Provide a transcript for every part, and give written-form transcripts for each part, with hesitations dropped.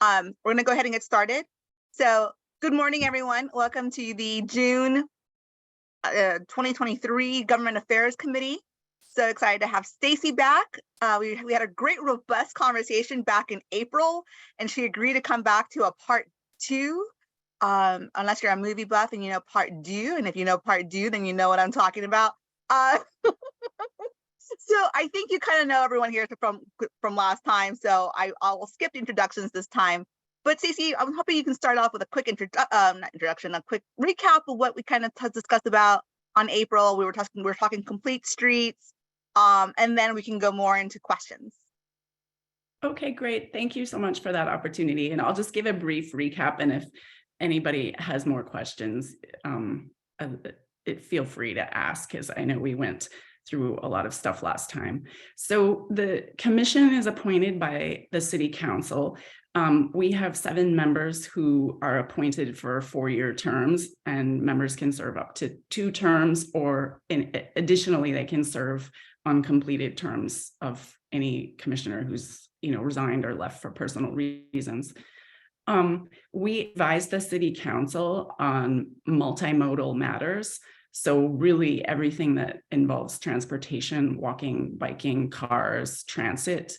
We're going to go ahead and get started. So good morning, everyone. Welcome to the June 2023 Government Affairs Committee. So excited to have Stacy back. We had a great, robust conversation back in April, and she agreed to come back to a part two. Unless you're a movie buff and you know part two, and if you know part two, then you know what I'm talking about. So I think you kind of know everyone here from last time, so I'll skip the introductions this time. But Stacey, I'm hoping you can start off with a quick a quick recap of what we kind of discussed about on April. We were talking complete streets, and then we can go more into questions. Okay, great. Thank you so much for that opportunity. And I'll just give a brief recap, and if anybody has more questions, feel free to ask, because I know we went through a lot of stuff last time. So the commission is appointed by the city council. We have 7 members who are appointed for 4-year terms, and members can serve up to 2 terms, or additionally, they can serve uncompleted terms of any commissioner who's resigned or left for personal reasons. We advise the city council on multimodal matters. So really everything that involves transportation, walking, biking, cars, transit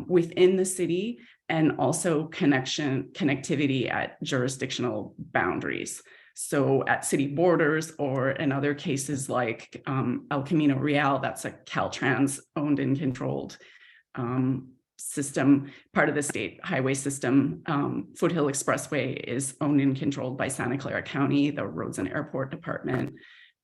within the city, and also connectivity at jurisdictional boundaries. So at city borders, or in other cases like El Camino Real, that's a Caltrans owned and controlled system, part of the state highway system. Foothill Expressway is owned and controlled by Santa Clara County, the Roads and Airport Department.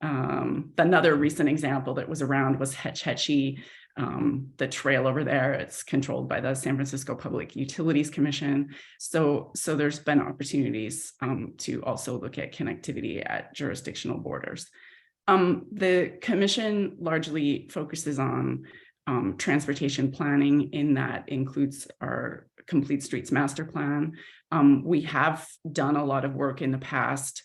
Another recent example that was around was Hetch Hetchy, the trail over there. It's controlled by the San Francisco Public Utilities Commission. So there's been opportunities to also look at connectivity at jurisdictional borders. The commission largely focuses on transportation planning, in that includes our Complete Streets Master Plan. We have done a lot of work in the past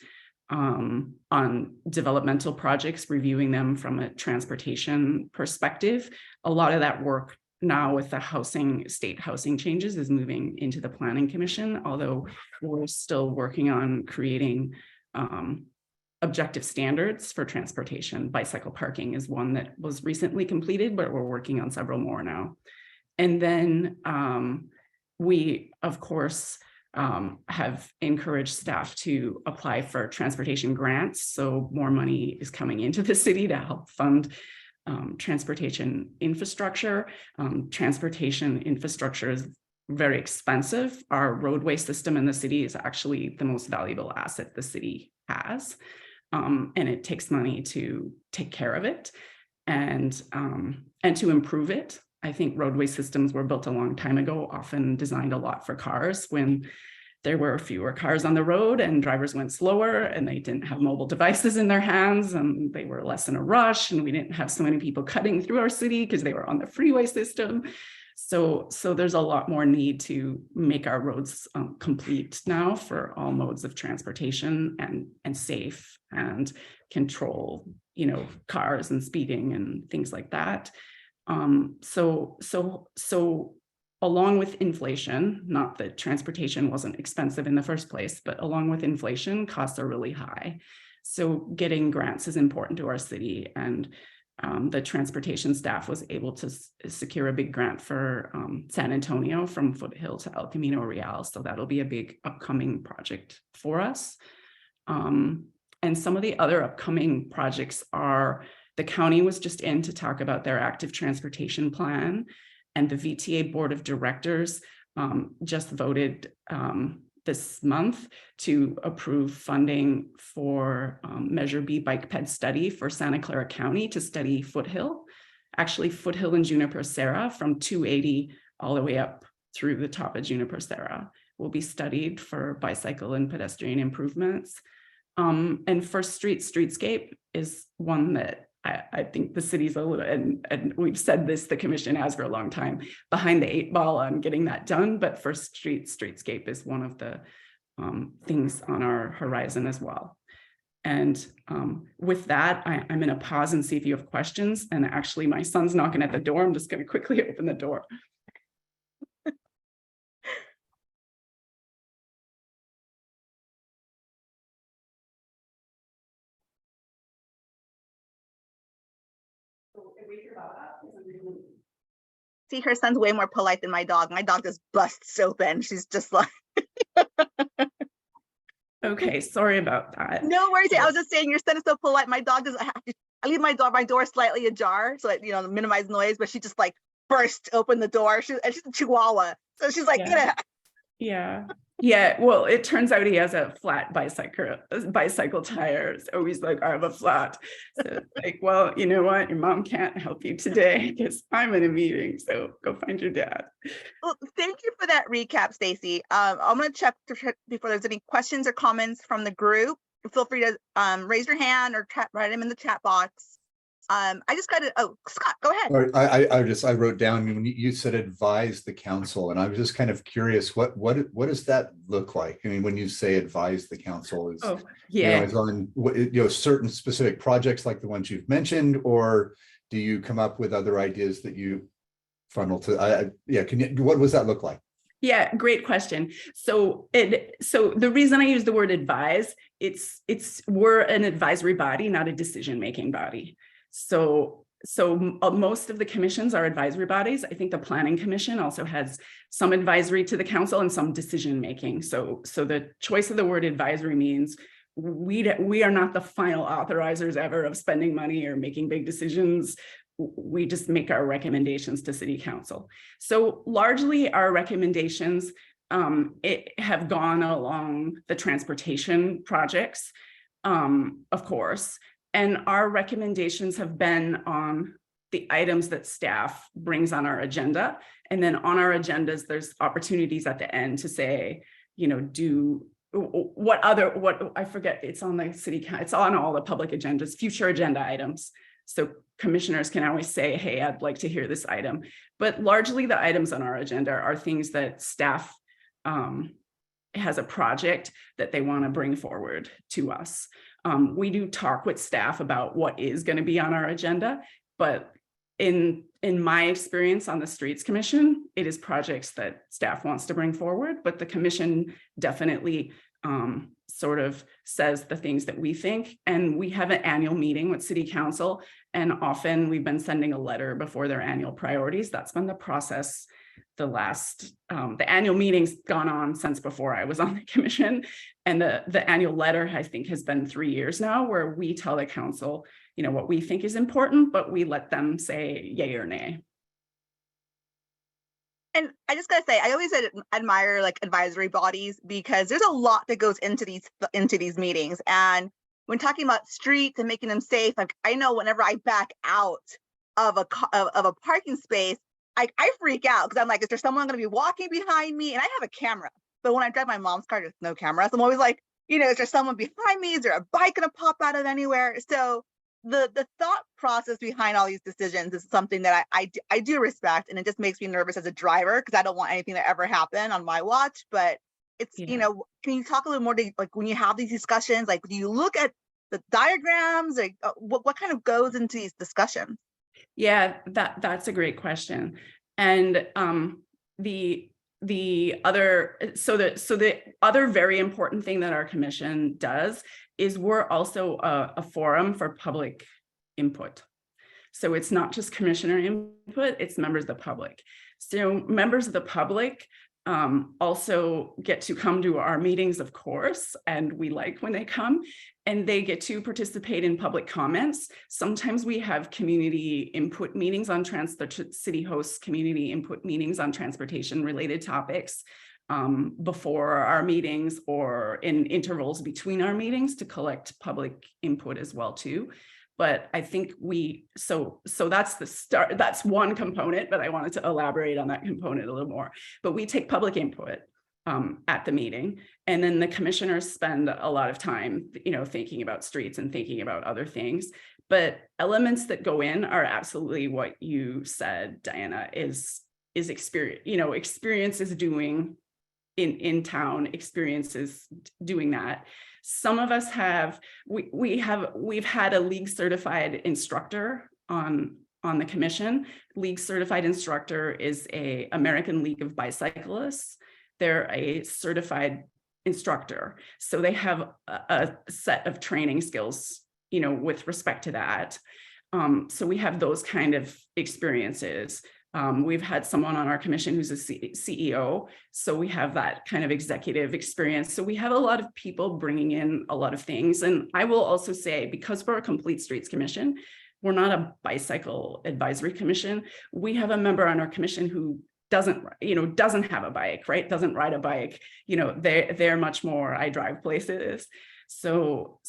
on developmental projects, reviewing them from a transportation perspective. A lot of that work now with the state housing changes is moving into the Planning Commission, although we're still working on creating objective standards for transportation. Bicycle parking is one that was recently completed, but we're working on several more now. And then we, of course, have encouraged staff to apply for transportation grants. So more money is coming into the city to help fund transportation infrastructure. Transportation infrastructure is very expensive. Our roadway system in the city is actually the most valuable asset the city has. And it takes money to take care of it and to improve it. I think roadway systems were built a long time ago, often designed a lot for cars, when there were fewer cars on the road and drivers went slower and they didn't have mobile devices in their hands and they were less in a rush, and we didn't have so many people cutting through our city because they were on the freeway system. So there's a lot more need to make our roads complete now for all modes of transportation, and safe, and control, cars and speeding and things like that. So along with inflation, not that transportation wasn't expensive in the first place, but along with inflation, costs are really high. So getting grants is important to our city, and the transportation staff was able to secure a big grant for San Antonio from Foothill to El Camino Real. So that'll be a big upcoming project for us. And some of the other upcoming projects are, the county was just in to talk about their active transportation plan, and the VTA Board of Directors just voted this month to approve funding for Measure B bike ped study for Santa Clara County to study Foothill. Actually, Foothill and Juniper Serra, from 280 all the way up through the top of Juniper Serra, will be studied for bicycle and pedestrian improvements. And First Streetscape is one that I think the city's a little, and we've said this, the commission has for a long time, behind the 8 ball on getting that done, but First Streetscape is one of the things on our horizon as well. And with that, I'm going to pause and see if you have questions. And actually, my son's knocking at the door. I'm just going to quickly open the door. See, her son's way more polite than my dog. My dog just busts open. She's just like, Okay, sorry about that. no worries. I was just saying your son is so polite. My dog doesn't have to, I leave my door slightly ajar so that, minimize noise, but she just like burst open the door. She's a Chihuahua. So she's like, Yeah. Well, it turns out he has a flat bicycle tire. So he's like, I have a flat. So it's like, well, you know what? Your mom can't help you today because I'm in a meeting. So go find your dad. Well, thank you for that recap, Stacy. I'm going to check before there's any questions or comments from the group. Feel free to raise your hand or write them in the chat box. I just got it. Oh, Scott, go ahead. All right, I wrote down when you said advise the council, and I was just kind of curious, what does that look like? I mean, when you say advise the council, is is on certain specific projects like the ones you've mentioned, or do you come up with other ideas that you funnel to? What does that look like? Yeah, great question. So the reason I use the word advise, we're an advisory body, not a decision-making body. So most of the commissions are advisory bodies. I think the Planning Commission also has some advisory to the council and some decision-making. So the choice of the word advisory means we are not the final authorizers ever of spending money or making big decisions. We just make our recommendations to City Council. So largely our recommendations have gone along the transportation projects, of course. And our recommendations have been on the items that staff brings on our agenda. And then on our agendas, there's opportunities at the end to say, I forget, it's on the city, it's on all the public agendas, future agenda items. So commissioners can always say, hey, I'd like to hear this item. But largely the items on our agenda are things that staff has a project that they want to bring forward to us. We do talk with staff about what is going to be on our agenda, but in my experience on the Streets Commission, it is projects that staff wants to bring forward, but the commission definitely sort of says the things that we think. And we have an annual meeting with City Council, and often we've been sending a letter before their annual priorities. That's been the process. The annual meeting's gone on since before I was on the commission, and the annual letter I think has been 3 years now, where we tell the council, what we think is important, but we let them say yay or nay. And I just gotta say, I always admire like advisory bodies because there's a lot that goes into these meetings. And when talking about streets and making them safe, like I know whenever I back out of a parking space, I freak out because I'm like, is there someone going to be walking behind me? And I have a camera, but when I drive my mom's car, there's no camera. So I'm always like, is there someone behind me? Is there a bike going to pop out of anywhere? So the thought process behind all these decisions is something that I do respect, and it just makes me nervous as a driver because I don't want anything to ever happen on my watch. But it's can you talk a little more like when you have these discussions, like do you look at the diagrams, like what kind of goes into these discussions? Yeah, that's a great question. And the other very important thing that our commission does is we're also a forum for public input. So it's not just commissioner input, it's members of the public. So members of the public also get to come to our meetings, of course, and we like when they come, and they get to participate in public comments. Sometimes we have community input meetings on the city hosts community input meetings on transportation related topics before our meetings or in intervals between our meetings to collect public input as well too. But I think so that's the start. That's one component, but I wanted to elaborate on that component a little more. But we take public input at the meeting, and then the commissioners spend a lot of time, thinking about streets and thinking about other things. But elements that go in are absolutely what you said, Diana, is experience. Experience is doing in town. Experience is doing that. Some of us we've had a league certified instructor on the commission. League certified instructor is a American League of Bicyclists. They're a certified instructor. So they have a set of training skills, with respect to that. so we have those kind of experiences. We've had someone on our commission who's a CEO, so we have that kind of executive experience. So we have a lot of people bringing in a lot of things. And I will also say, because we're a complete streets commission, we're not a bicycle advisory commission. We have a member on our commission who doesn't have a bike, right? Doesn't ride a bike. They're much more, I drive places. So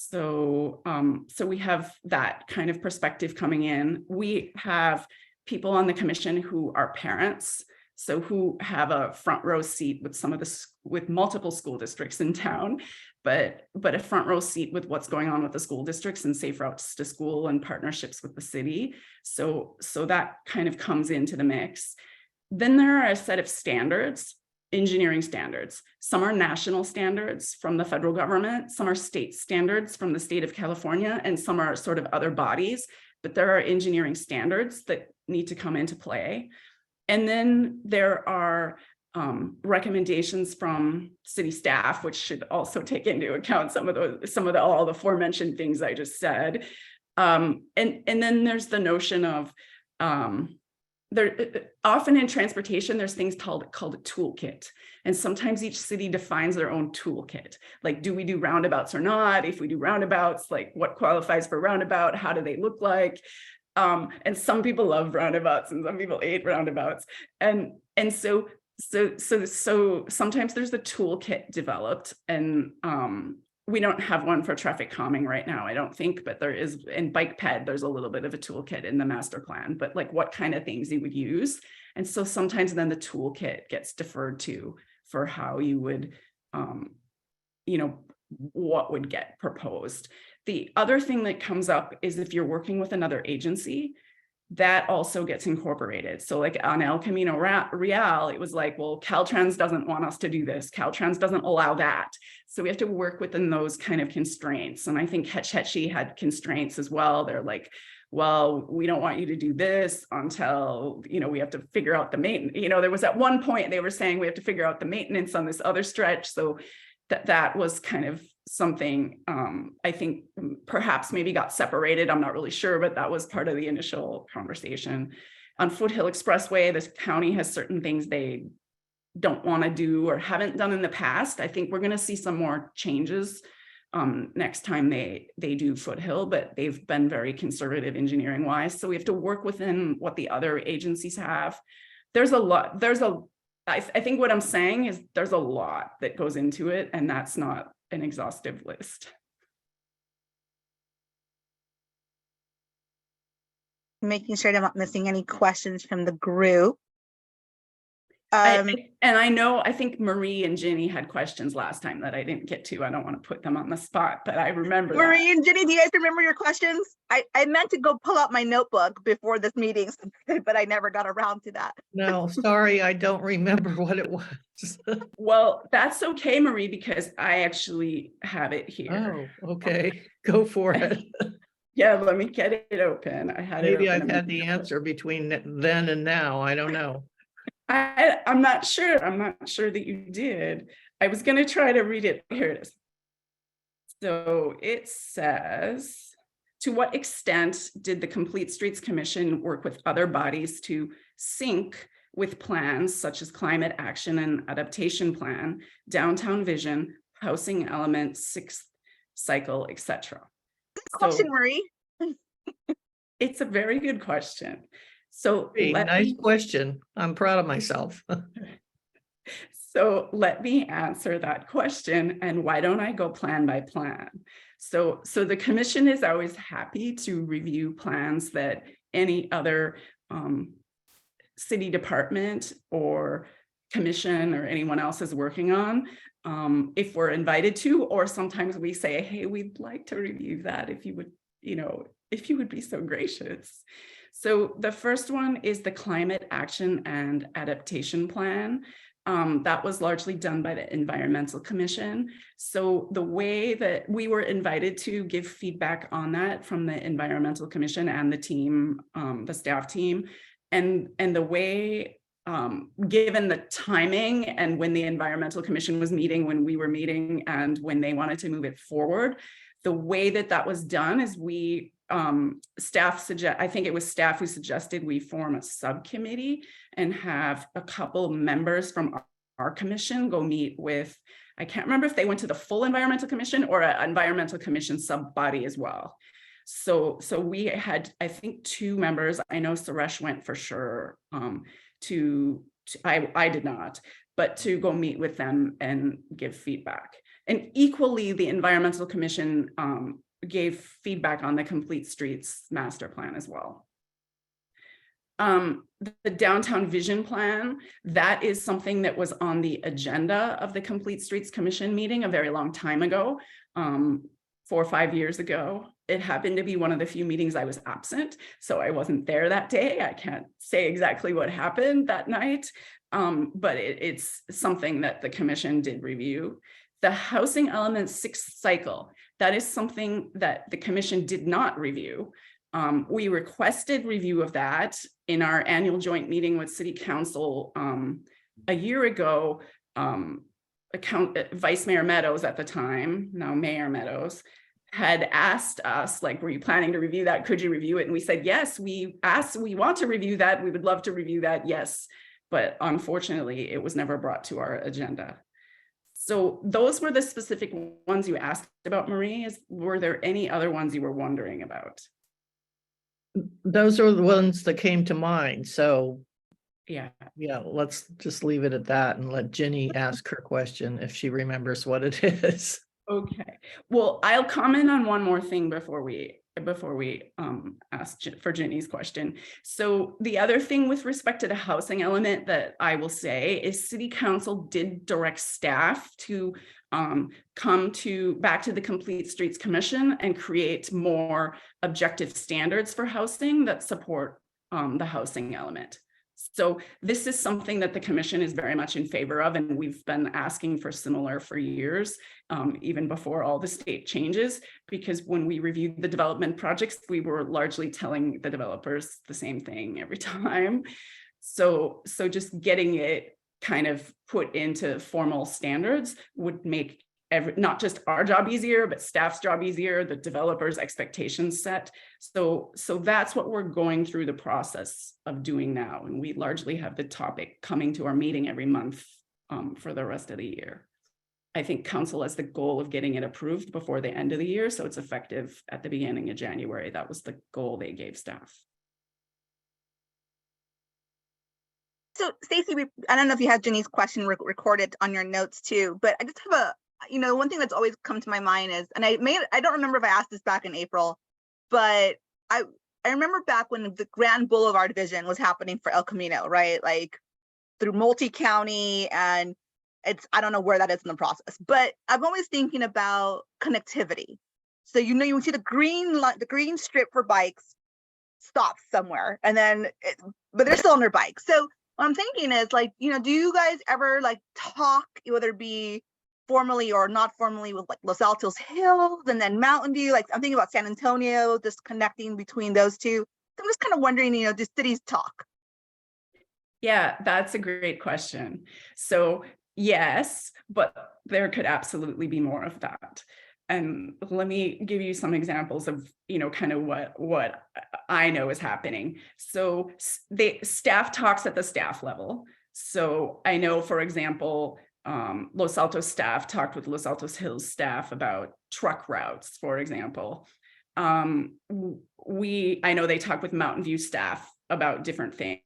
we have that kind of perspective coming in. We have people on the commission who are parents, so who have a front row seat with multiple school districts in town, but a front row seat with what's going on with the school districts and safe routes to school and partnerships with the city. So that kind of comes into the mix. Then there are a set of standards, engineering standards. Some are national standards from the federal government, some are state standards from the state of California, and some are sort of other bodies, but there are engineering standards that need to come into play. And then there are recommendations from city staff, which should also take into account some of all the aforementioned things I just said. And then there's the notion of often in transportation, there's things called a toolkit. And sometimes each city defines their own toolkit. Like, do we do roundabouts or not? If we do roundabouts, like what qualifies for roundabout? How do they look like? And some people love roundabouts and some people hate roundabouts. And so sometimes there's the toolkit developed, and we don't have one for traffic calming right now, I don't think, but there is in bike ped, there's a little bit of a toolkit in the master plan, but like what kind of things you would use. And so sometimes then the toolkit gets deferred to for how you would, what would get proposed. The other thing that comes up is if you're working with another agency, that also gets incorporated. So like on El Camino Real, it was like, well, Caltrans doesn't want us to do this. Caltrans doesn't allow that. So we have to work within those kind of constraints. And I think Hetch Hetchy had constraints as well. They're like, well, we don't want you to do this until, we have to figure out the maintenance. There was at one point they were saying we have to figure out the maintenance on this other stretch. So that was kind of something I think perhaps maybe got separated. I'm not really sure, but that was part of the initial conversation. On Foothill Expressway, this county has certain things they don't want to do or haven't done in the past. I think we're going to see some more changes next time they do Foothill, but they've been very conservative engineering wise. So we have to work within what the other agencies have. I think what I'm saying is there's a lot that goes into it, and that's not an exhaustive list. Making sure I'm not missing any questions from the group. I think Marie and Ginny had questions last time that I didn't get to. I don't want to put them on the spot, but I remember Marie and Ginny, do you guys remember your questions? I meant to go pull out my notebook before this meeting, but I never got around to that. No, sorry, I don't remember what it was. Well, that's okay, Marie, because I actually have it here. Oh, okay. Go for it. Yeah, let me get it open. I had Maybe it open. I've had the answer between then and now. I don't know. I'm not sure. I'm not sure that you did. I was going to try to read it. Here it is. So it says, to what extent did the Complete Streets Commission work with other bodies to sync with plans such as climate action and adaptation plan, downtown vision, housing element, sixth cycle, etc.? Good question, Marie. It's a very good question. So nice question. I'm proud of myself. So let me answer that question. And why don't I go plan by plan? So the commission is always happy to review plans that any other city department or commission or anyone else is working on, if we're invited to, or sometimes we say, hey, we'd like to review that if you would be so gracious. So the first one is the Climate Action and Adaptation Plan. That was largely done by the Environmental Commission. So the way that we were invited to give feedback on that from the Environmental Commission and the team, the staff team, and the way, given the timing and when the Environmental Commission was meeting, when we were meeting, and when they wanted to move it forward, The way that was done is we I think it was staff who suggested we form a subcommittee and have a couple members from our commission go meet with, I can't remember if they went to the full environmental commission or an environmental commission sub body as well. So we had, I think, 2 members. I know Suresh went for sure. I did not, but to go meet with them and give feedback. And equally, the environmental commission gave feedback on the Complete Streets master plan as well. The downtown vision plan, that is something that was on the agenda of the Complete Streets Commission meeting a very long time ago, 4 or 5 years ago. It happened to be one of the few meetings I was absent, so I wasn't there that day. I can't say exactly what happened that night, but it's something that the commission did review. The housing element 6th cycle, that is something that the commission did not review. We requested review of that in our annual joint meeting with City Council a year ago. Vice Mayor Meadows at the time, now Mayor Meadows, had asked us, like, were you planning to review that? Could you review it? And we said, yes, we want to review that. We would love to review that, yes. But unfortunately, it was never brought to our agenda. So those were the specific ones you asked about, Marie. Were there any other ones you were wondering about? Those are the ones that came to mind. So yeah, let's just leave it at that and let Jenny ask her question if she remembers what it is. Okay. Well, I'll comment on one more thing before we ask for Jenny's question. So the other thing with respect to the housing element that I will say is City Council did direct staff to come back to the Complete Streets Commission and create more objective standards for housing that support the housing element. So this is something that the commission is very much in favor of, and we've been asking for similar for years, even before all the state changes, because when we reviewed the development projects, we were largely telling the developers the same thing every time. So just getting it kind of put into formal standards would make not just our job easier, but staff's job easier, the developers' expectations set. So that's what we're going through the process of doing now. And we largely have the topic coming to our meeting every month for the rest of the year. I think council has the goal of getting it approved before the end of the year, so it's effective at the beginning of January. That was the goal they gave staff. So Stacy, I don't know if you have Jenny's question recorded on your notes too, but I just have one thing that's always come to my mind is, and I don't remember if I asked this back in April, but I remember back when the Grand Boulevard vision was happening for El Camino, right? Like through multi-county, and I don't know where that is in the process, but I'm always thinking about connectivity. So, you see the green strip for bikes stops somewhere, and then, but they're still on their bikes. So what I'm thinking is, like, do you guys ever like talk, whether it be formally or not formally, with like Los Altos Hills and then Mountain View? Like I'm thinking about San Antonio, just connecting between those two. So I'm just kind of wondering, do cities talk? Yeah, that's a great question. So yes, but there could absolutely be more of that. And let me give you some examples of, kind of what I know is happening. So staff talks at the staff level. So I know, for example, Los Altos staff talked with Los Altos Hills staff about truck routes, for example. I know they talk with Mountain View staff about different things.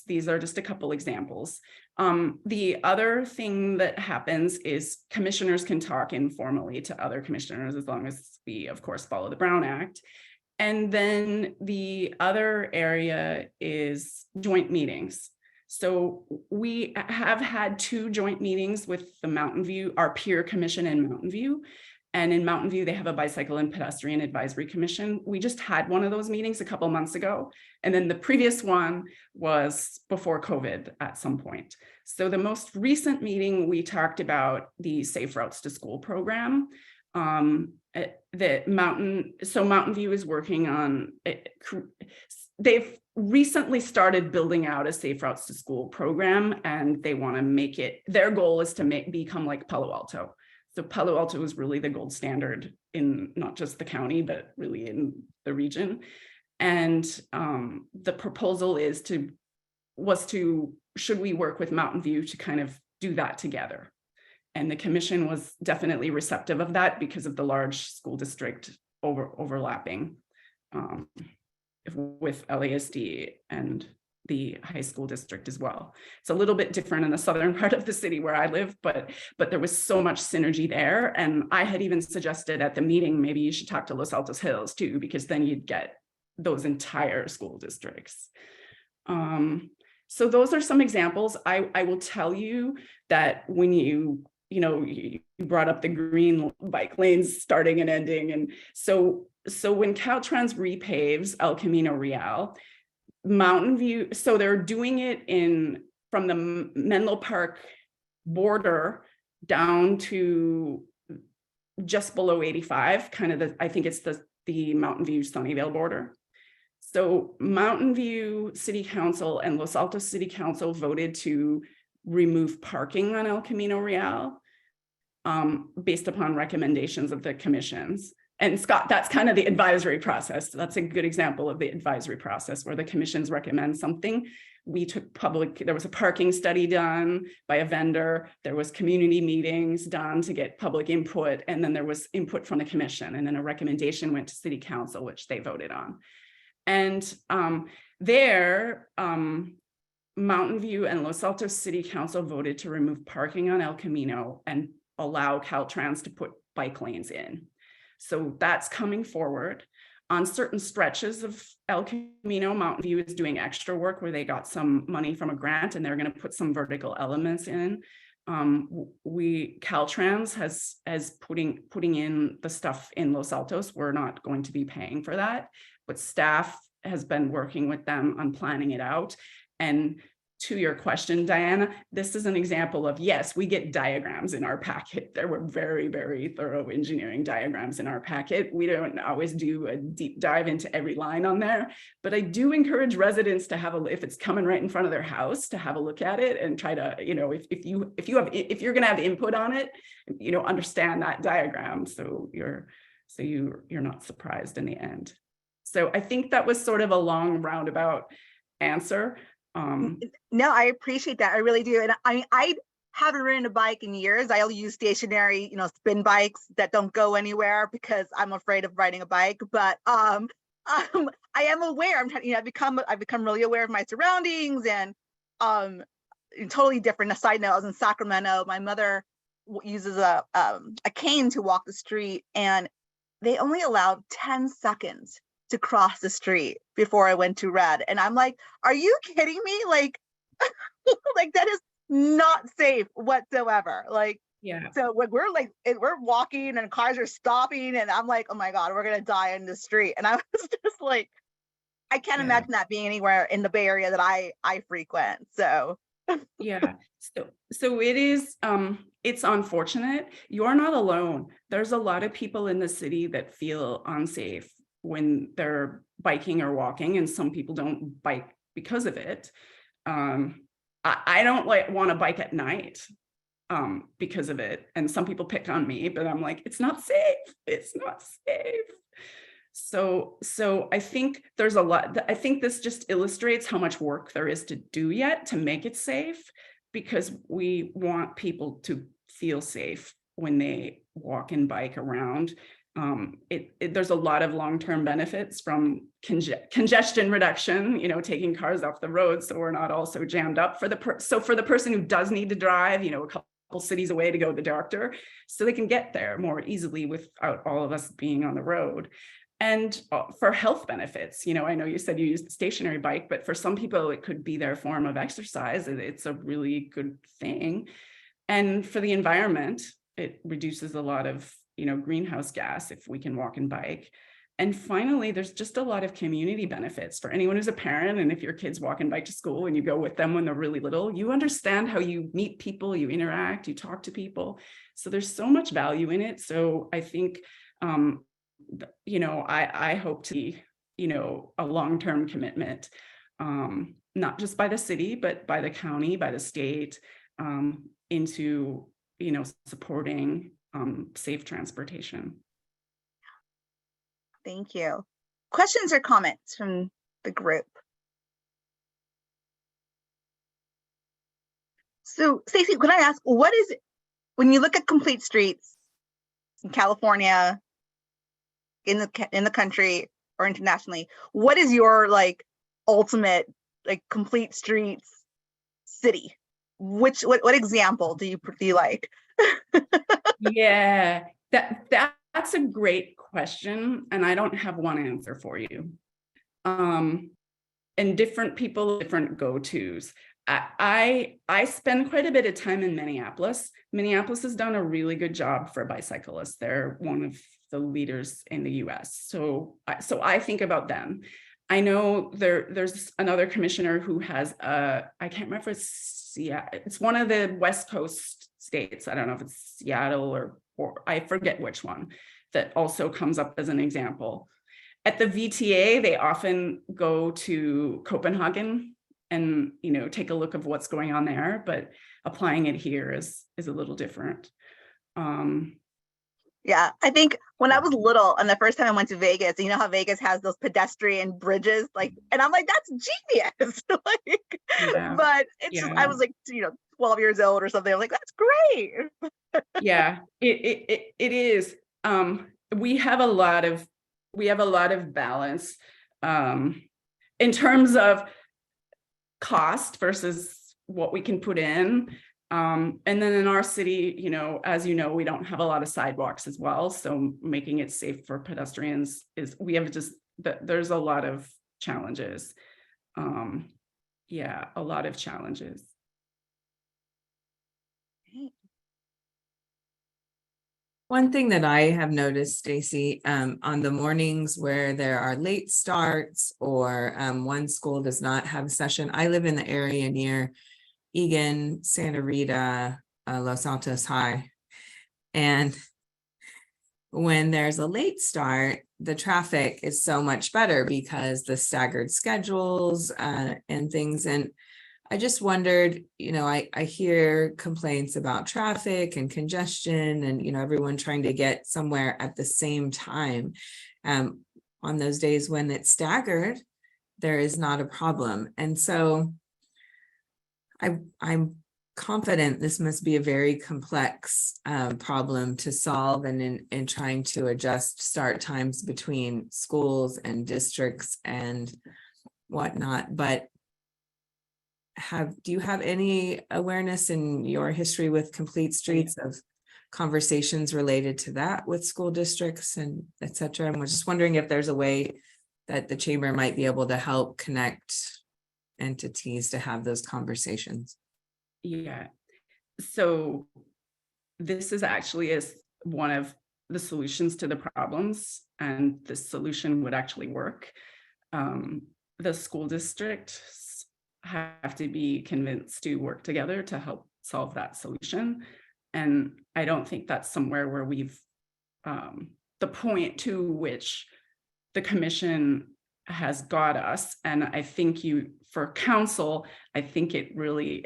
These are just a couple examples. The other thing that happens is commissioners can talk informally to other commissioners, as long as we, of course, follow the Brown Act. And then the other area is joint meetings. So we have had 2 joint meetings with the Mountain View, our peer commission in Mountain View. And in Mountain View, they have a bicycle and pedestrian advisory commission. We just had one of those meetings a couple months ago. And then the previous one was before COVID at some point. So the most recent meeting, we talked about the Safe Routes to School program. Mountain View is working on it. They've recently started building out a Safe Routes to School program, and they want to make it, their goal is to become like Palo Alto. So Palo Alto is really the gold standard in not just the county, but really in the region. And the proposal should we work with Mountain View to kind of do that together? And the commission was definitely receptive of that because of the large school district overlapping with LASD and the high school district as well. It's a little bit different in the southern part of the city where I live, but there was so much synergy there. And I had even suggested at the meeting, maybe you should talk to Los Altos Hills too, because then you'd get those entire school districts. So those are some examples. I will tell you that when you brought up the green bike lanes starting and ending. And so when Caltrans repaves El Camino Real, Mountain View, so they're doing it from the Menlo Park border down to just below 85, kind of I think it's the Mountain View Sunnyvale border. So Mountain View City Council and Los Altos City Council voted to remove parking on El Camino Real based upon recommendations of the commissions. And Scott, that's kind of the advisory process. That's a good example of the advisory process where the commissions recommend something. There was a parking study done by a vendor. There was community meetings done to get public input. And then there was input from the commission. And then a recommendation went to City Council, which they voted on. And Mountain View and Los Altos City Council voted to remove parking on El Camino and allow Caltrans to put bike lanes in. So that's coming forward. On certain stretches of El Camino, Mountain View is doing extra work where they got some money from a grant and they're going to put some vertical elements in. Caltrans has putting in the stuff in Los Altos. We're not going to be paying for that, but staff has been working with them on planning it out. And to your question, Diana, this is an example of, yes, we get diagrams in our packet. There were very, very thorough engineering diagrams in our packet. We don't always do a deep dive into every line on there, but I do encourage residents to if it's coming right in front of their house, to have a look at it and try to, if you're going to have input on it, understand that diagram so you're not surprised in the end. So I think that was sort of a long roundabout answer. No, I appreciate that. I really do. And I haven't ridden a bike in years. I'll use stationary, spin bikes that don't go anywhere because I'm afraid of riding a bike. But I am aware. I've become really aware of my surroundings and totally different. A side note: I was in Sacramento. My mother uses a cane to walk the street, and they only allowed 10 seconds to cross the street before I went to red. And I'm like, are you kidding me? Like that is not safe whatsoever. Yeah. So when we're walking and cars are stopping and I'm like, oh my God, we're going to die in the street. And I was just like, I can't imagine that being anywhere in the Bay Area that I frequent. So yeah. So it is, it's unfortunate. You're not alone. There's a lot of people in the city that feel unsafe when they're biking or walking, and some people don't bike because of it. I don't want to bike at night because of it. And some people pick on me, but I'm like, it's not safe. It's not safe. So I think there's a lot. I think this just illustrates how much work there is to do yet to make it safe, because we want people to feel safe when they walk and bike around. There's a lot of long-term benefits from congestion reduction, taking cars off the road so we're not all so jammed up. For the person who does need to drive, a couple cities away to go to the doctor, so they can get there more easily without all of us being on the road. And for health benefits, I know you said you used a stationary bike, but for some people it could be their form of exercise. It's a really good thing. And for the environment, it reduces a lot of greenhouse gas if we can walk and bike. And finally, there's just a lot of community benefits for anyone who's a parent. And if your kids walk and bike to school and you go with them when they're really little, you understand how you meet people, you interact, you talk to people. So there's so much value in it. So I think, I hope to be, a long-term commitment, not just by the city, but by the county, by the state, into, supporting safe transportation. Thank you. Questions or comments from the group? So, Stacy, could I ask, what is, when you look at complete streets in California, in the country or internationally, what is your like ultimate like complete streets city? What example do you like? Yeah, that's a great question, and I don't have one answer for you. And different people, different go-tos. I spend quite a bit of time in Minneapolis. Minneapolis has done a really good job for bicyclists. They're one of the leaders in the US. So I think about them. I know there's another commissioner who has I can't remember if it's one of the West Coast states. I don't know if it's Seattle or I forget which one, that also comes up as an example. At the VTA, they often go to Copenhagen and, you know, take a look of what's going on there, but applying it here is a little different. Yeah, I think when I was little and the first time I went to Vegas, you know how Vegas has those pedestrian bridges, like, and I'm like, that's genius. Like, Yeah. But it's just, I was like, 12 years old or something. I'm like, that's great. Yeah, it is. We have a lot of balance in terms of cost versus what we can put in. And then in our city, you know, as you know, we don't have a lot of sidewalks as well. So making it safe for pedestrians there's a lot of challenges. Yeah, a lot of challenges. One thing that I have noticed, Stacy, on the mornings where there are late starts or one school does not have a session. I live in the area near Egan, Santa Rita, Los Altos High. And when there's a late start, the traffic is so much better because the staggered schedules and things. And I just wondered, you know, I hear complaints about traffic and congestion and, you know, everyone trying to get somewhere at the same time. On those days when it's staggered, there is not a problem. And so I'm confident this must be a very complex problem to solve and in trying to adjust start times between schools and districts and whatnot. But do you have any awareness in your history with complete streets of conversations related to that with school districts and et cetera? And we're just wondering if there's a way that the chamber might be able to help connect entities to have those conversations. Yeah, so this is actually one of the solutions to the problems, and the solution would actually work. The school districts have to be convinced to work together to help solve that solution. And I don't think that's somewhere where we've, the point to which the commission has got us. And I think for council, I think it really,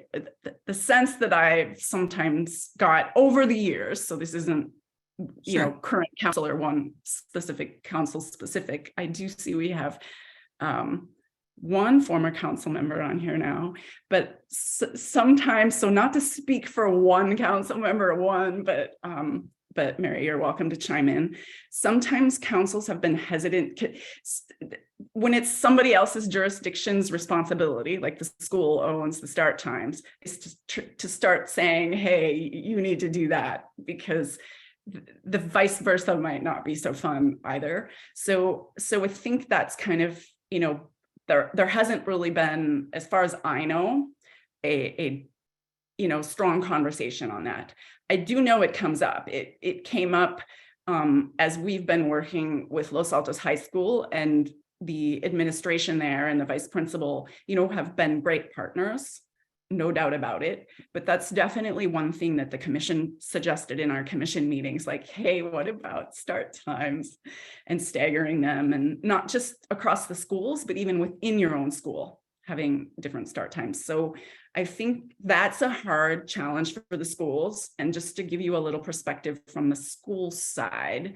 the sense that I've sometimes got over the years, so this isn't, you know, current council or one specific council specific, I do see we have one former council member on here now, but sometimes, so not to speak for one council member, but Mary, you're welcome to chime in. Sometimes councils have been hesitant when it's somebody else's jurisdiction's responsibility, like the school owns the start times, is to start saying, hey, you need to do that, because the vice versa might not be so fun either. So I think that's kind of, you know, there hasn't really been, as far as I know, a you know, strong conversation on that. I do know it comes up. It came up as we've been working with Los Altos High School, and the administration there and the vice principal, you know, have been great partners, no doubt about it. But that's definitely one thing that the commission suggested in our commission meetings, like, hey, what about start times and staggering them, and not just across the schools, but even within your own school. having different start times. So I think that's a hard challenge for the schools. And just to give you a little perspective from the school side,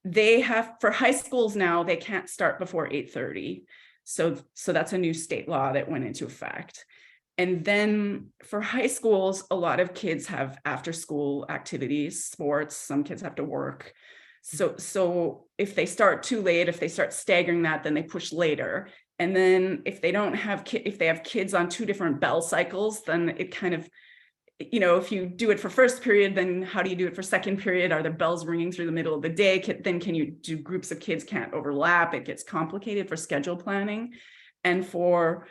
they have, for high schools now, they can't start before 8:30. So that's a new state law that went into effect. And then for high schools, a lot of kids have after school activities, sports, some kids have to work. So if they start too late, if they start staggering that, then they push later. And then if they don't have if they have kids on 2 different bell cycles, then it kind of, you know, if you do it for first period, then how do you do it for second period? Are the bells ringing through the middle of the day? Then can you do groups of kids can't overlap? It gets complicated for schedule planning. And for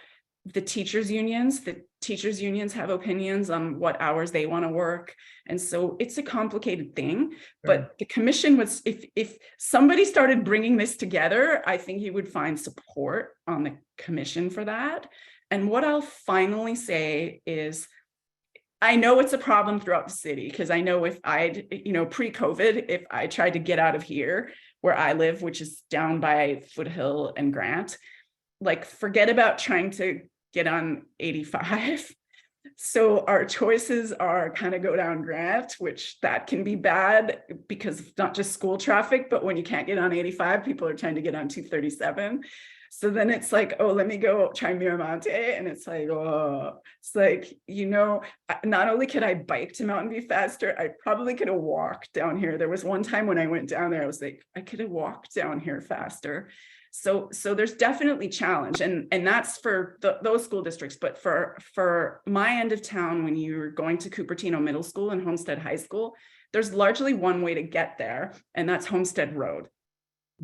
the teachers unions have opinions on what hours they want to work. And so it's a complicated thing, but the commission was, if somebody started bringing this together, I think you would find support on the commission for that. And what I'll finally say is, I know it's a problem throughout the city, because I know if I'd, you know, pre-COVID, if I tried to get out of here where I live, which is down by Foothill and Grant, like forget about trying to get on 85. So our choices are kind of go down Grant, which that can be bad because of not just school traffic, but when you can't get on 85, people are trying to get on 237. So then it's like, oh, let me go try Miramonte. And it's like, oh, it's like, you know, not only could I bike to Mountain View faster, I probably could have walked down here. There was one time when I went down there, I was like, I could have walked down here faster. So there's definitely challenge, and that's for those school districts. But for my end of town, when you're going to Cupertino Middle School and Homestead High School, there's largely one way to get there, and that's Homestead Road.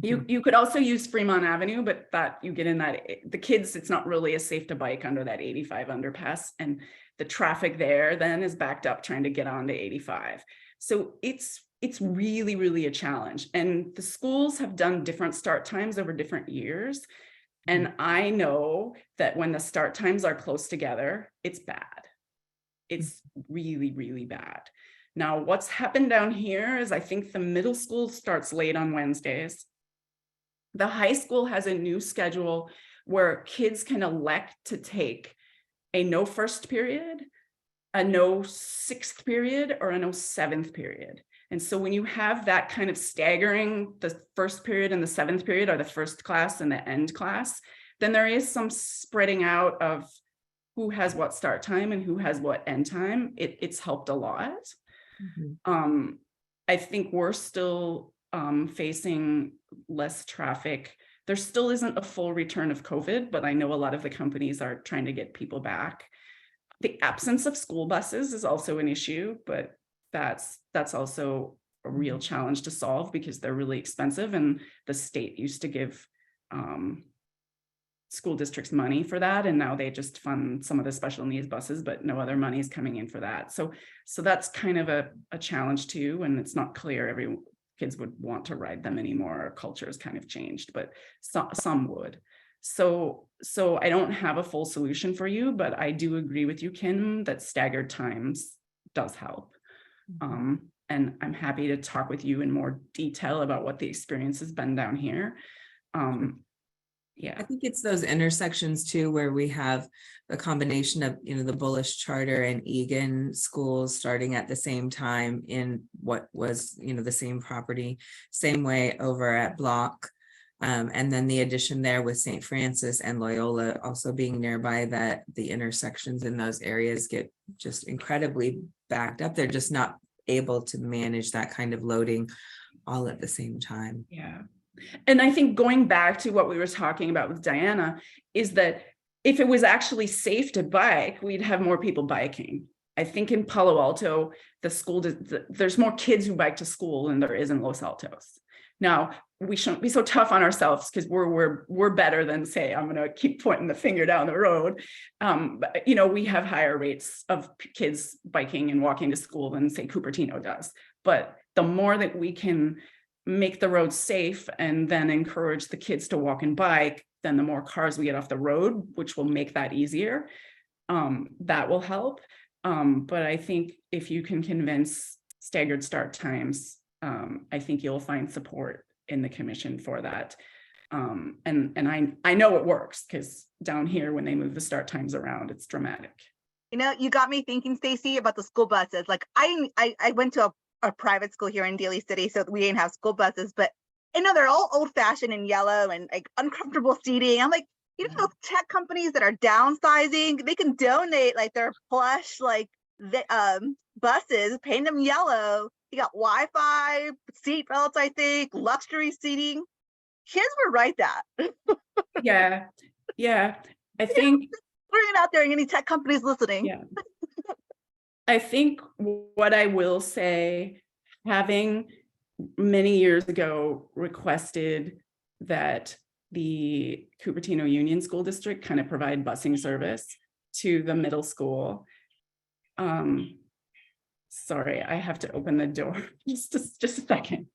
You could also use Fremont Avenue, but that you get in that, the kids, it's not really as safe to bike under that 85 underpass, and the traffic there then is backed up trying to get onto 85. So it's really, really a challenge. And the schools have done different start times over different years. And I know that when the start times are close together, it's bad. It's really, really bad. Now, what's happened down here is I think the middle school starts late on Wednesdays. The high school has a new schedule where kids can elect to take a no first period, a no sixth period, or a no seventh period. And so when you have that kind of staggering, the first period and the seventh period are the first class and the end class, then there is some spreading out of who has what start time and who has what end time. It's helped a lot. I think we're still facing less traffic. There still isn't a full return of COVID, but I know a lot of the companies are trying to get people back. The absence of school buses is also an issue, but that's also a real challenge to solve because they're really expensive, and the state used to give school districts money for that, and now they just fund some of the special needs buses, but no other money is coming in for that. So that's kind of a challenge too, and it's not clear every kids would want to ride them anymore. Our culture has kind of changed, but some would. So I don't have a full solution for you, but I do agree with you, Kim, that staggered times does help. And I'm happy to talk with you in more detail about what the experience has been down here. Yeah, I think it's those intersections too, where we have a combination of, you know, the Bullish Charter and Egan schools starting at the same time in what was, you know, the same property, same way over at Block. And then the addition there with St. Francis and Loyola also being nearby, that the intersections in those areas get just incredibly backed up. They're just not able to manage that kind of loading all at the same time. Yeah. And I think going back to what we were talking about with Diana is that if it was actually safe to bike, we'd have more people biking. I think in Palo Alto, there's more kids who bike to school than there is in Los Altos. Now, we shouldn't be so tough on ourselves because we're better than, say, I'm going to keep pointing the finger down the road. But, you know, we have higher rates of kids biking and walking to school than, say, Cupertino does. But the more that we can make the roads safe and then encourage the kids to walk and bike, then the more cars we get off the road, which will make that easier. That will help. But I think if you can convince staggered start times, I think you'll find support in the commission for that. And I know it works because down here, when they move the start times around, it's dramatic. You know, you got me thinking, Stacy, about the school buses. Like I went to a private school here in Daly City, so we didn't have school buses, but I know they're all old fashioned and yellow and like uncomfortable seating. I'm like, you know, those tech companies that are downsizing, they can donate like their plush, like the buses, paint them yellow. You got Wi-Fi, seat belts, I think, luxury seating. Kids were right that. Yeah. I think Throwing it out there, any tech companies listening. Yeah. I think what I will say, having many years ago requested that the Cupertino Union School District kind of provide busing service to the middle school. Sorry, I have to open the door. Just a second.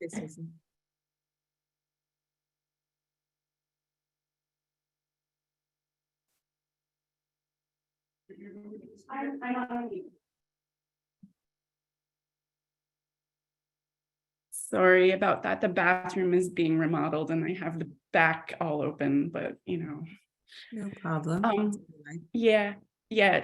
Sorry about that. The bathroom is being remodeled and I have the back all open, but you know. No problem. Yeah.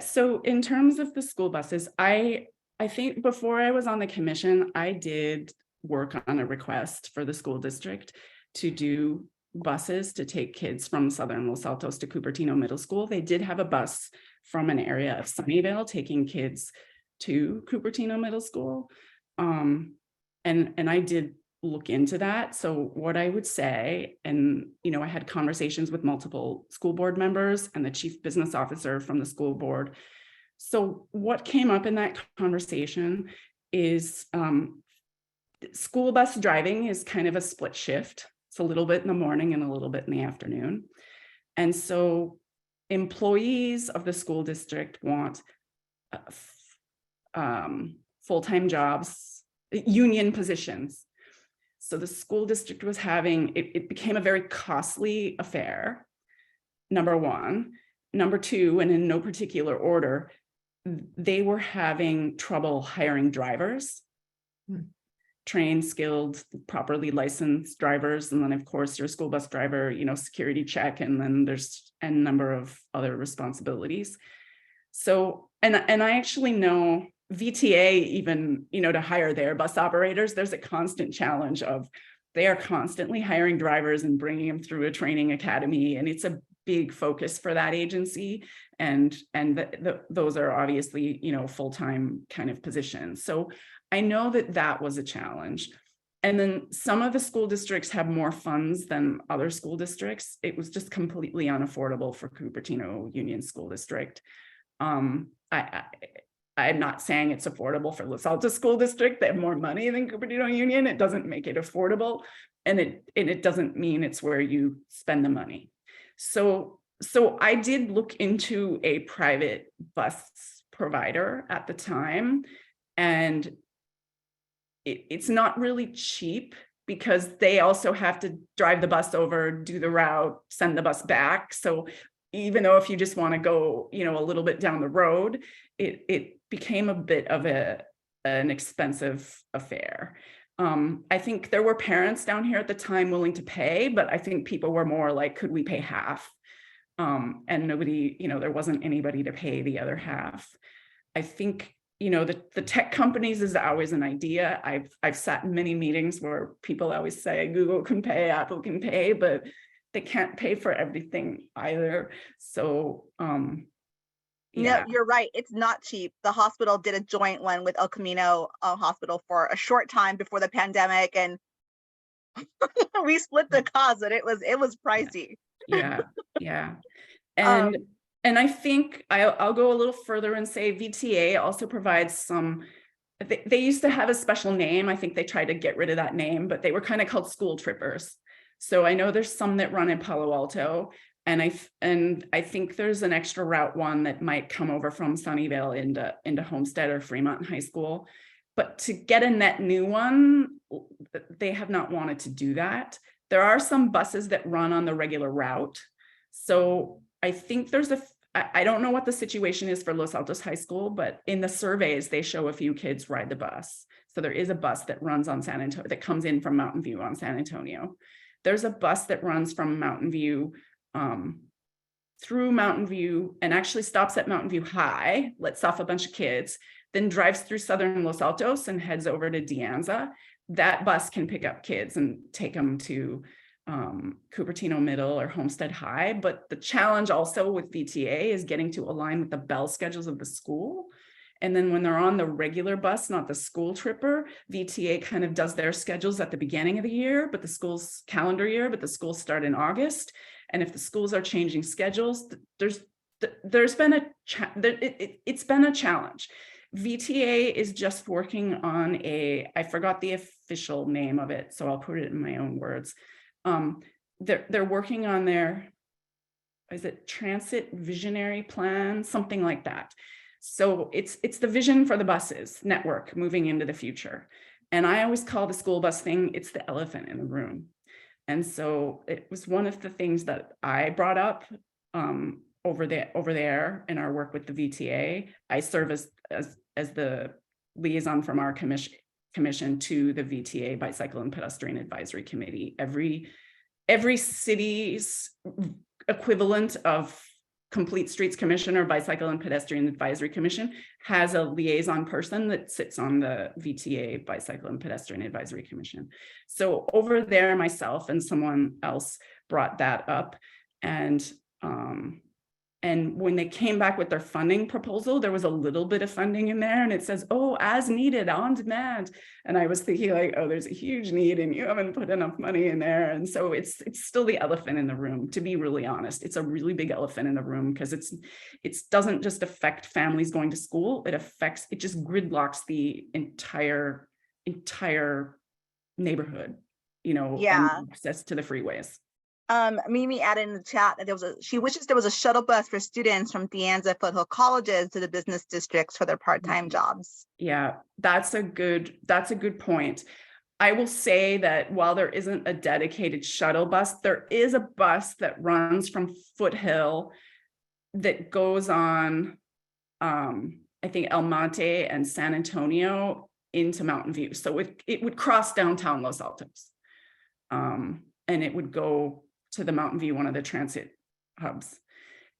So in terms of the school buses, I think before I was on the commission, I did work on a request for the school district to do buses to take kids from Southern Los Altos to Cupertino Middle School. They did have a bus from an area of Sunnyvale taking kids to Cupertino Middle School. And I did look into that. So what I would say, and you know, I had conversations with multiple school board members and the chief business officer from the school board. So what came up in that conversation is school bus driving is kind of a split shift. It's a little bit in the morning and a little bit in the afternoon. And so employees of the school district want full-time jobs, union positions. So the school district was having, it became a very costly affair, number one. Number two, and in no particular order, they were having trouble hiring drivers, trained, skilled, properly licensed drivers. And then of course your school bus driver, you know, security check, and then there's a number of other responsibilities. So, and I actually know VTA even, you know, to hire their bus operators, there's a constant challenge of they are constantly hiring drivers and bringing them through a training academy. And it's a big focus for that agency. And those are obviously, you know, full-time kind of positions. So I know that was a challenge. And then some of the school districts have more funds than other school districts. It was just completely unaffordable for Cupertino Union School District. I'm not saying it's affordable for Los Altos School District. They have more money than Cupertino Union. It doesn't make it affordable. And it doesn't mean it's where you spend the money. So I did look into a private bus provider at the time, and it's not really cheap because they also have to drive the bus over, do the route, send the bus back. So even though if you just want to go, you know, a little bit down the road, it became a bit of an expensive affair. I think there were parents down here at the time willing to pay, but I think people were more like, could we pay half? And nobody, you know, there wasn't anybody to pay the other half. I think, you know, the tech companies is always an idea. I've sat in many meetings where people always say Google can pay, Apple can pay, but they can't pay for everything either. So, yeah. No, you're right. It's not cheap. The hospital did a joint one with El Camino Hospital for a short time before the pandemic, and we split the cost, and it was pricey. Yeah. And I think I'll go a little further and say VTA also provides some. They used to have a special name. I think they tried to get rid of that name, but they were kind of called school trippers. So I know there's some that run in Palo Alto. And I think there's an extra route one that might come over from Sunnyvale into Homestead or Fremont High School. But to get a net new one, they have not wanted to do that. There are some buses that run on the regular route. So I think I don't know what the situation is for Los Altos High School, but in the surveys, they show a few kids ride the bus. So there is a bus that runs on San Antonio, that comes in from Mountain View on San Antonio. there's a bus that runs from Mountain View through Mountain View and actually stops at Mountain View High, lets off a bunch of kids, then drives through southern Los Altos and heads over to De Anza. That bus can pick up kids and take them to Cupertino Middle or Homestead High. But the challenge also with VTA is getting to align with the bell schedules of the school. And then when they're on the regular bus, not the school tripper, VTA kind of does their schedules at the beginning of the year, but the school's calendar year, but the schools start in August. And if the schools are changing schedules, there's been it's been a challenge. VTA is just working on I forgot the official name of it, so I'll put it in my own words. They're working on their, is it transit visionary plan, something like that. So it's the vision for the buses network moving into the future. And I always call the school bus thing, it's the elephant in the room. And so it was one of the things that I brought up over there in our work with the VTA. I serve as the liaison from our commission to the VTA Bicycle and Pedestrian Advisory Committee. Every city's equivalent of Complete Streets Commission or Bicycle and Pedestrian Advisory Commission has a liaison person that sits on the VTA Bicycle and Pedestrian Advisory Commission. So over there, myself and someone else brought that up, and when they came back with their funding proposal, there was a little bit of funding in there and it says, oh, as needed, on demand. And I was thinking like, oh, there's a huge need and you haven't put enough money in there. And so it's still the elephant in the room, to be really honest. It's a really big elephant in the room because it doesn't just affect families going to school. It just gridlocks the entire neighborhood, Yeah. and access to the freeways. Mimi added in the chat that she wishes there was a shuttle bus for students from De Anza Foothill colleges to the business districts for their part-time jobs. Yeah, that's a good point. I will say that while there isn't a dedicated shuttle bus, there is a bus that runs from Foothill that goes on, I think El Monte and San Antonio into Mountain View. So it would cross downtown Los Altos, and it would go to the Mountain View, one of the transit hubs.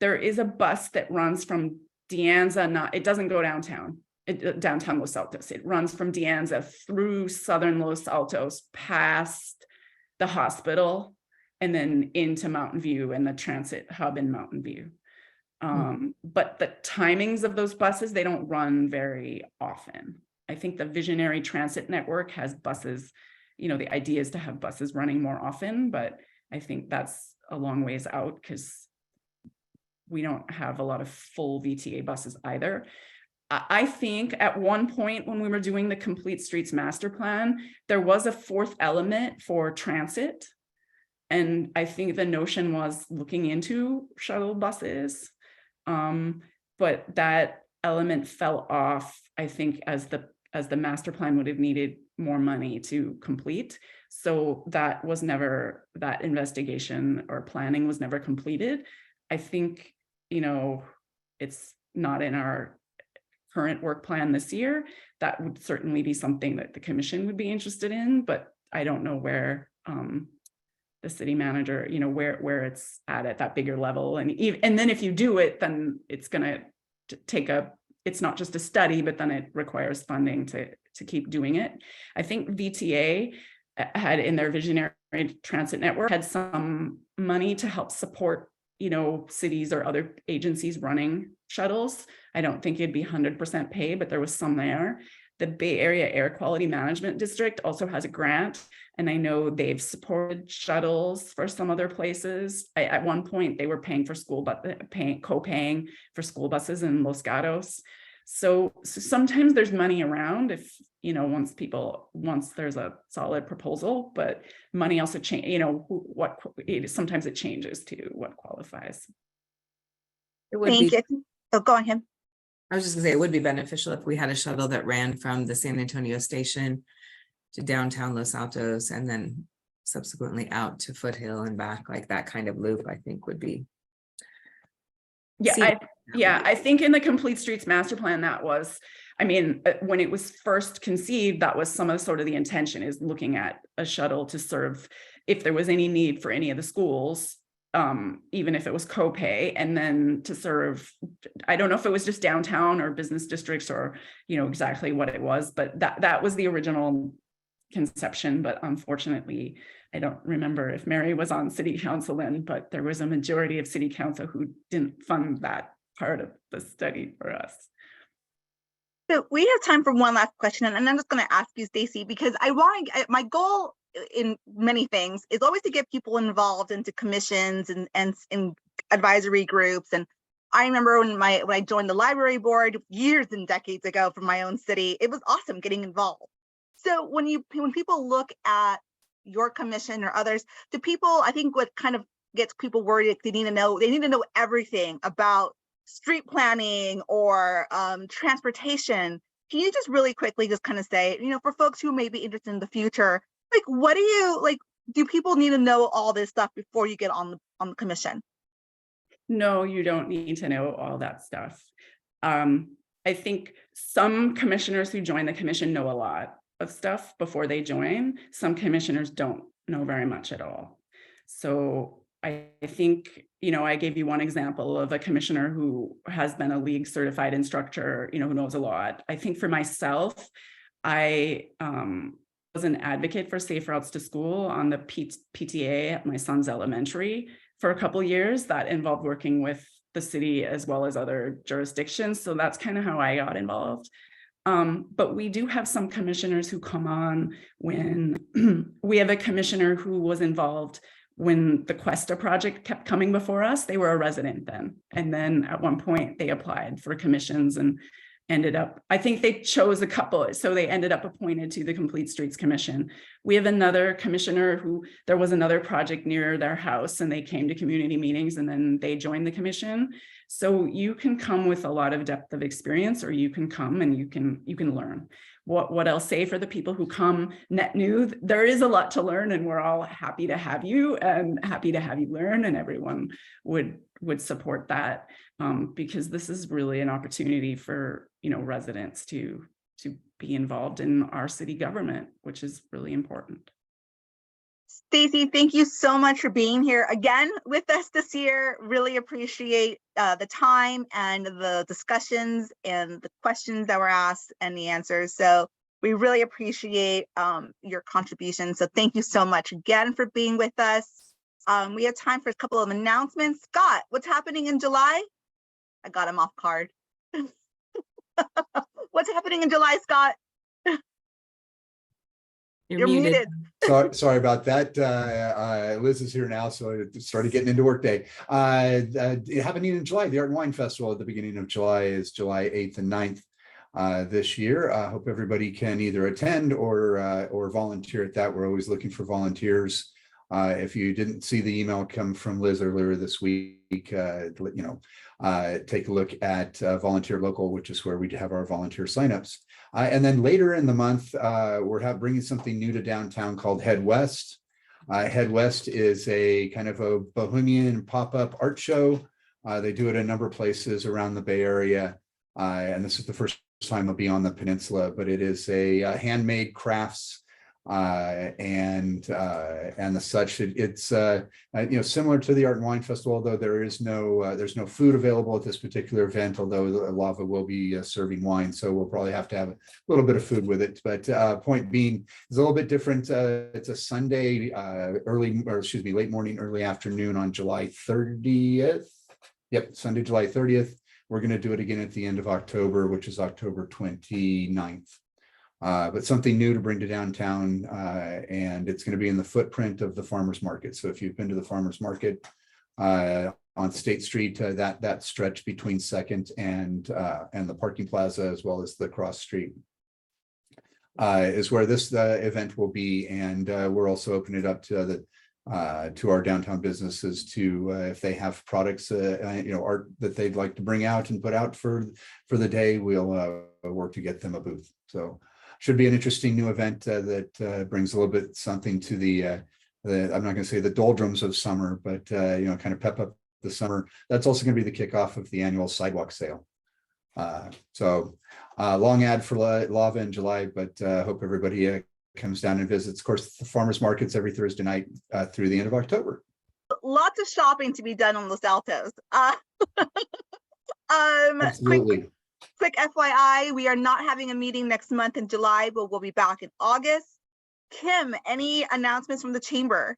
There is a bus that runs from De Anza, it doesn't go downtown, downtown Los Altos. It runs from De Anza through southern Los Altos, past the hospital, and then into Mountain View and the transit hub in Mountain View. But the timings of those buses, they don't run very often. I think the Visionary Transit Network has buses, the idea is to have buses running more often, but I think that's a long ways out because we don't have a lot of full VTA buses either. I think at one point when we were doing the Complete Streets Master Plan, there was a fourth element for transit. And I think the notion was looking into shuttle buses. But that element fell off, I think, as the master plan would have needed more money to complete. So that investigation or planning was never completed. I think, it's not in our current work plan this year. That would certainly be something that the commission would be interested in, but I don't know where the city manager, where it's at that bigger level. And then if you do it, then it's going to take it's not just a study, but then it requires funding to keep doing it. I think VTA had in their Visionary Transit Network had some money to help support, cities or other agencies running shuttles. I don't think it'd be 100% paid, but there was some there. The Bay Area Air Quality Management District also has a grant, and I know they've supported shuttles for some other places. At one point, they were paying for co-paying for school buses in Los Gatos. So sometimes there's money around if, once there's a solid proposal, but money also change, sometimes it changes to what qualifies. It would Thank be, you. Oh, go on, Kim. I was just gonna say, it would be beneficial if we had a shuttle that ran from the San Antonio station to downtown Los Altos and then subsequently out to Foothill and back, like that kind of loop, I think would be. I think in the Complete Streets Master Plan, that was, I mean, when it was first conceived, that was some of sort of the intention, is looking at a shuttle to serve if there was any need for any of the schools, even if it was co-pay, and then to serve, I don't know if it was just downtown or business districts or, you know, exactly what it was, but that was the original conception. But unfortunately, I don't remember if Mary was on city council then, but there was a majority of city council who didn't fund that part of the study for us. So we have time for one last question, and I'm just going to ask you, Stacy, because my goal in many things is always to get people involved into commissions and in advisory groups. And I remember when I joined the library board years and decades ago from my own city, it was awesome getting involved. So when people look at your commission or others, do people, I think what kind of gets people worried, they need to know everything about street planning or transportation. Can you just really quickly just kind of say, you know, for folks who may be interested in the future, like, what do people need to know all this stuff before you get on the commission? No, you don't need to know all that stuff. I think some commissioners who join the commission know a lot of stuff before they join. Some commissioners don't know very much at all. So I think, you know, I gave you one example of a commissioner who has been a league certified instructor, you know, who knows a lot. I think for myself, I was an advocate for safe routes to school on the PTA at my son's elementary for a couple of years. That involved working with the city as well as other jurisdictions. So that's kind of how I got involved. But we do have some commissioners who come on when we have a commissioner who was involved when the Cuesta project kept coming before us. They were a resident then. And then at one point they applied for commissions and ended up, I think they chose a couple. So they ended up appointed to the Complete Streets Commission. We have another commissioner who, there was another project near their house and they came to community meetings and then they joined the commission. So you can come with a lot of depth of experience, or you can come and you can learn. What I'll say for the people who come net new, there is a lot to learn, and we're all happy to have you and happy to have you learn, and everyone would support that, because this is really an opportunity for, you know, residents to be involved in our city government, which is really important. Stacy, thank you so much for being here again with us this year. Really appreciate the time and the discussions and the questions that were asked and the answers. So we really appreciate your contribution. So thank you so much again for being with us. We have time for a couple of announcements. Scott, what's happening in July? I got him off guard. What's happening in July, Scott? You're muted. Sorry about that. Liz is here now, so I started getting into work day. Happening in July, the Art and Wine Festival at the beginning of July is July 8th and 9th this year. I hope everybody can either attend or volunteer at that. We're always looking for volunteers. If you didn't see the email come from Liz earlier this week, take a look at Volunteer Local, which is where we have our volunteer signups. And then later in the month, we're bringing something new to downtown called Head West. Head West is a kind of a bohemian pop-up art show. They do it a number of places around the Bay Area. And this is the first time they'll be on the peninsula, but it is a handmade crafts and the such. It's similar to the Art and Wine Festival, although there's no food available at this particular event, although Lava will be serving wine, so we'll probably have to have a little bit of food with it. But point being, it's a little bit different. It's a Sunday, late morning, early afternoon on July 30th. Yep, Sunday, July 30th. We're going to do it again at the end of October, which is October 29th. But something new to bring to downtown, and it's going to be in the footprint of the farmers market. So if you've been to the farmers market on State Street, that stretch between 2nd and the parking plaza, as well as the cross street, is where this event will be. And we're also opening it up to our downtown businesses to if they have products, art that they'd like to bring out and put out for the day, we'll work to get them a booth. So should be an interesting new event that brings a little bit something to the I'm not going to say the doldrums of summer, but kind of pep up the summer. That's also going to be the kickoff of the annual sidewalk sale. So long ad for Lava in July, but hope everybody comes down and visits. Of course, the farmers markets every Thursday night through the end of October. Lots of shopping to be done on Los Altos. Absolutely. Quick FYI, we are not having a meeting next month in July, but we'll be back in August. Kim, any announcements from the chamber?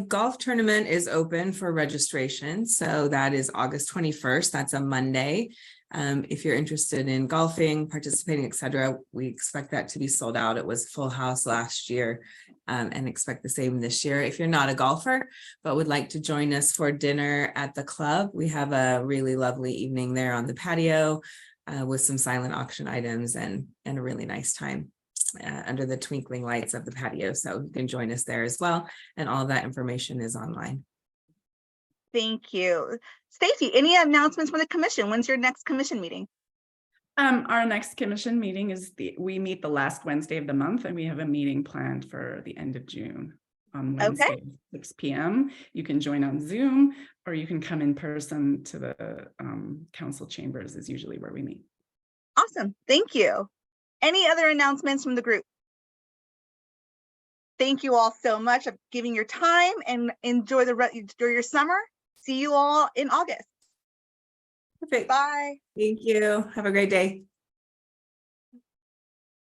Golf tournament is open for registration. So that is August 21st. That's a Monday. If you're interested in golfing, participating, etc., we expect that to be sold out. It was full house last year and expect the same this year. If you're not a golfer, but would like to join us for dinner at the club, we have a really lovely evening there on the patio with some silent auction items and a really nice time under the twinkling lights of the patio. So you can join us there as well. And all of that information is online. Thank you. Stacy, any announcements from the commission? When's your next commission meeting? Our next commission meeting is we meet the last Wednesday of the month, and we have a meeting planned for the end of June on Wednesday, 6 p.m. You can join on Zoom, or you can come in person to the council chambers is usually where we meet. Awesome. Thank you. Any other announcements from the group? Thank you all so much for giving your time, and enjoy your summer. See you all in August. Perfect. Bye. Thank you. Have a great day.